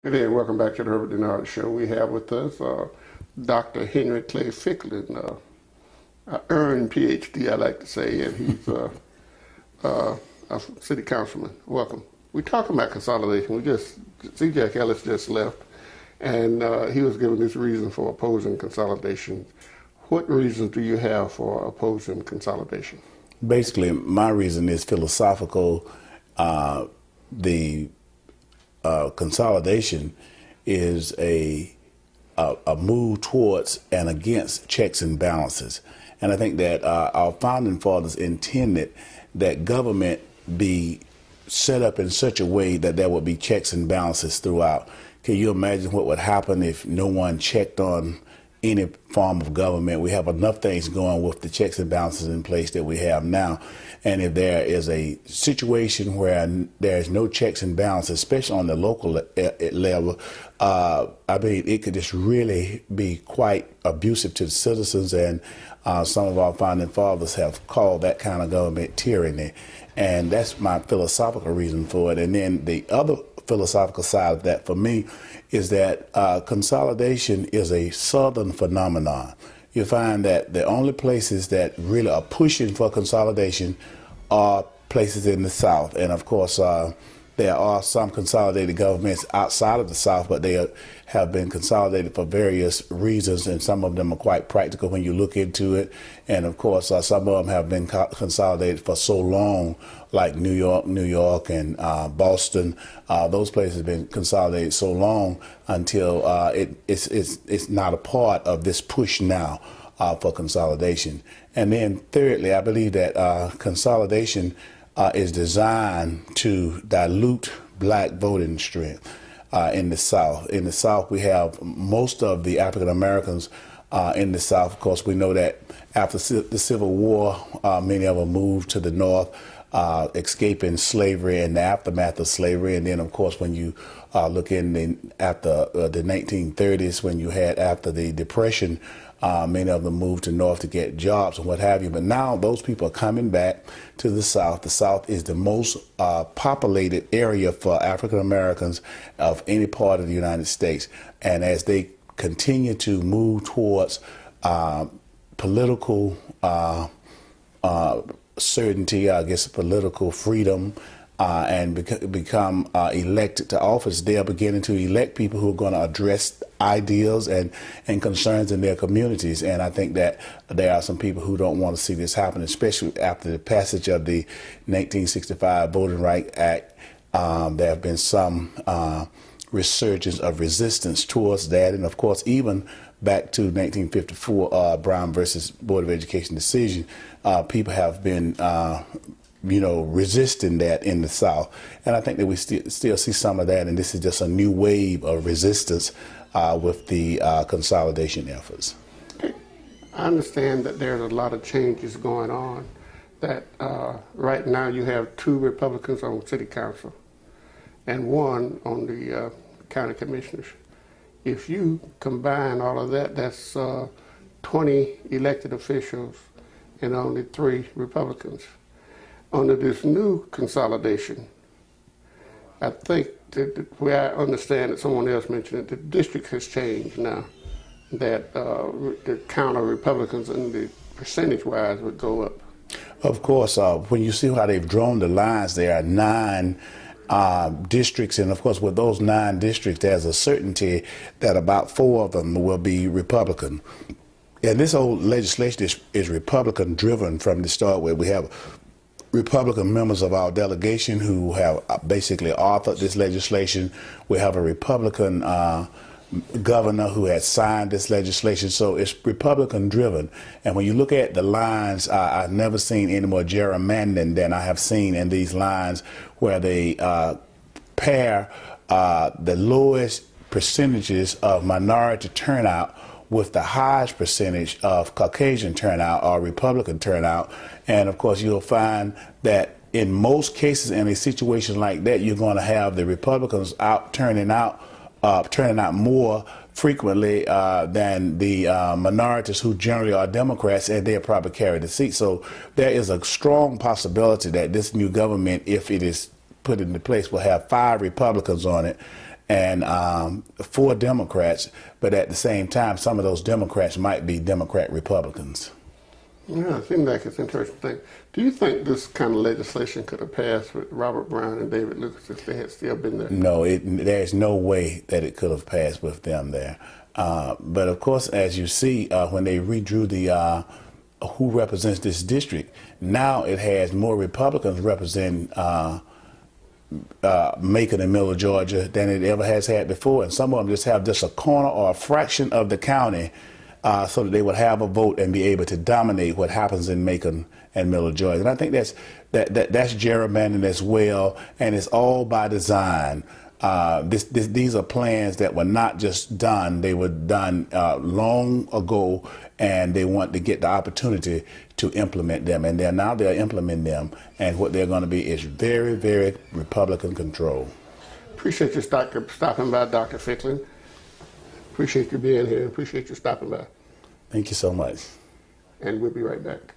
Good day and welcome back to the Herbert Dennard Show. We have with us Dr. Henry Clay Ficklin, earned PhD, I like to say, and he's a city councilman. Welcome. We're talking about consolidation. C.J. Ellis just left, and he was giving his reason for opposing consolidation. What reasons do you have for opposing consolidation? Basically, my reason is philosophical. Consolidation is a move towards and against checks and balances. And I think that our founding fathers intended that government be set up in such a way that there would be checks and balances throughout. Can you imagine what would happen if no one checked on any form of government? We have enough things going with the checks and balances in place that we have now. And if there is a situation where there's no checks and balances, especially on the local level, I mean, it could just really be quite abusive to the citizens. And some of our founding fathers have called that kind of government tyranny. And that's my philosophical reason for it. And then the other philosophical side of that for me is that consolidation is a southern phenomenon. You find that the only places that really are pushing for consolidation are places in the South. And of course, there are some consolidated governments outside of the South, but they have been consolidated for various reasons, and some of them are quite practical when you look into it. And of course, some of them have been consolidated for so long, like New York and Boston. Those places have been consolidated so long until it's not a part of this push now for consolidation. And then thirdly, I believe that consolidation is designed to dilute black voting strength in the South. In the South, we have most of the African Americans in the South. Of course, we know that after the Civil War, many of them moved to the North, escaping slavery and the aftermath of slavery. And then, of course, when you look after the 1930s, when you had after the Depression, many of them moved to North to get jobs and what have you. But now those people are coming back to the South. The South is the most populated area for African Americans of any part of the United States. And as they continue to move towards political certainty, I guess political freedom, and become elected to office, they are beginning to elect people who are going to address ideals and concerns in their communities. And I think that there are some people who don't want to see this happen, especially after the passage of the 1965 Voting Rights Act. There have been some resurgence of resistance towards that. And of course, even back to 1954 Brown versus Board of Education decision, people have been resisting that in the South. And I think that we still see some of that, and this is just a new wave of resistance with the consolidation efforts. I understand that there's a lot of changes going on, that right now you have 2 Republicans on City Council and 1 on the County Commissioners. If you combine all of that, that's 20 elected officials and only 3 Republicans. Under this new consolidation, I think that the way I understand it, someone else mentioned it, the district has changed now, that the count of Republicans and the percentage-wise would go up. Of course, when you see how they've drawn the lines, there are 9 districts, and of course with those 9 districts, there's a certainty that about 4 of them will be Republican. And this whole legislation is Republican-driven from the start, where we have Republican members of our delegation who have basically authored this legislation. We have a Republican governor who has signed this legislation, so it's Republican driven. And when you look at the lines, I've never seen any more gerrymandering than I have seen in these lines, where they pair the lowest percentages of minority turnout with the highest percentage of Caucasian turnout or Republican turnout. And of course, you'll find that in most cases in a situation like that, you're going to have the Republicans turning out more frequently than the minorities, who generally are Democrats, and they'll probably carry the seat. So there is a strong possibility that this new government, if it is put into place, will have 5 Republicans on it and for Democrats, but at the same time, some of those Democrats might be Democrat Republicans. Yeah, it seems like it's an interesting thing. Do you think this kind of legislation could have passed with Robert Brown and David Lucas if they had still been there? No, there's no way that it could have passed with them there. But of course, as you see, when they redrew the who represents this district, now it has more Republicans representing Macon and Miller, Georgia, than it ever has had before. And some of them just have just a corner or a fraction of the county, so that they would have a vote and be able to dominate what happens in Macon and Miller, Georgia. And I think that's gerrymandering as well, and it's all by design. These are plans that were not just done; they were done long ago, and they want to get the opportunity to implement them. And they're implementing them, and what they're going to be is very, very Republican control. Appreciate you stopping by, Dr. Ficklin. Appreciate you being here. Appreciate you stopping by. Thank you so much. And we'll be right back.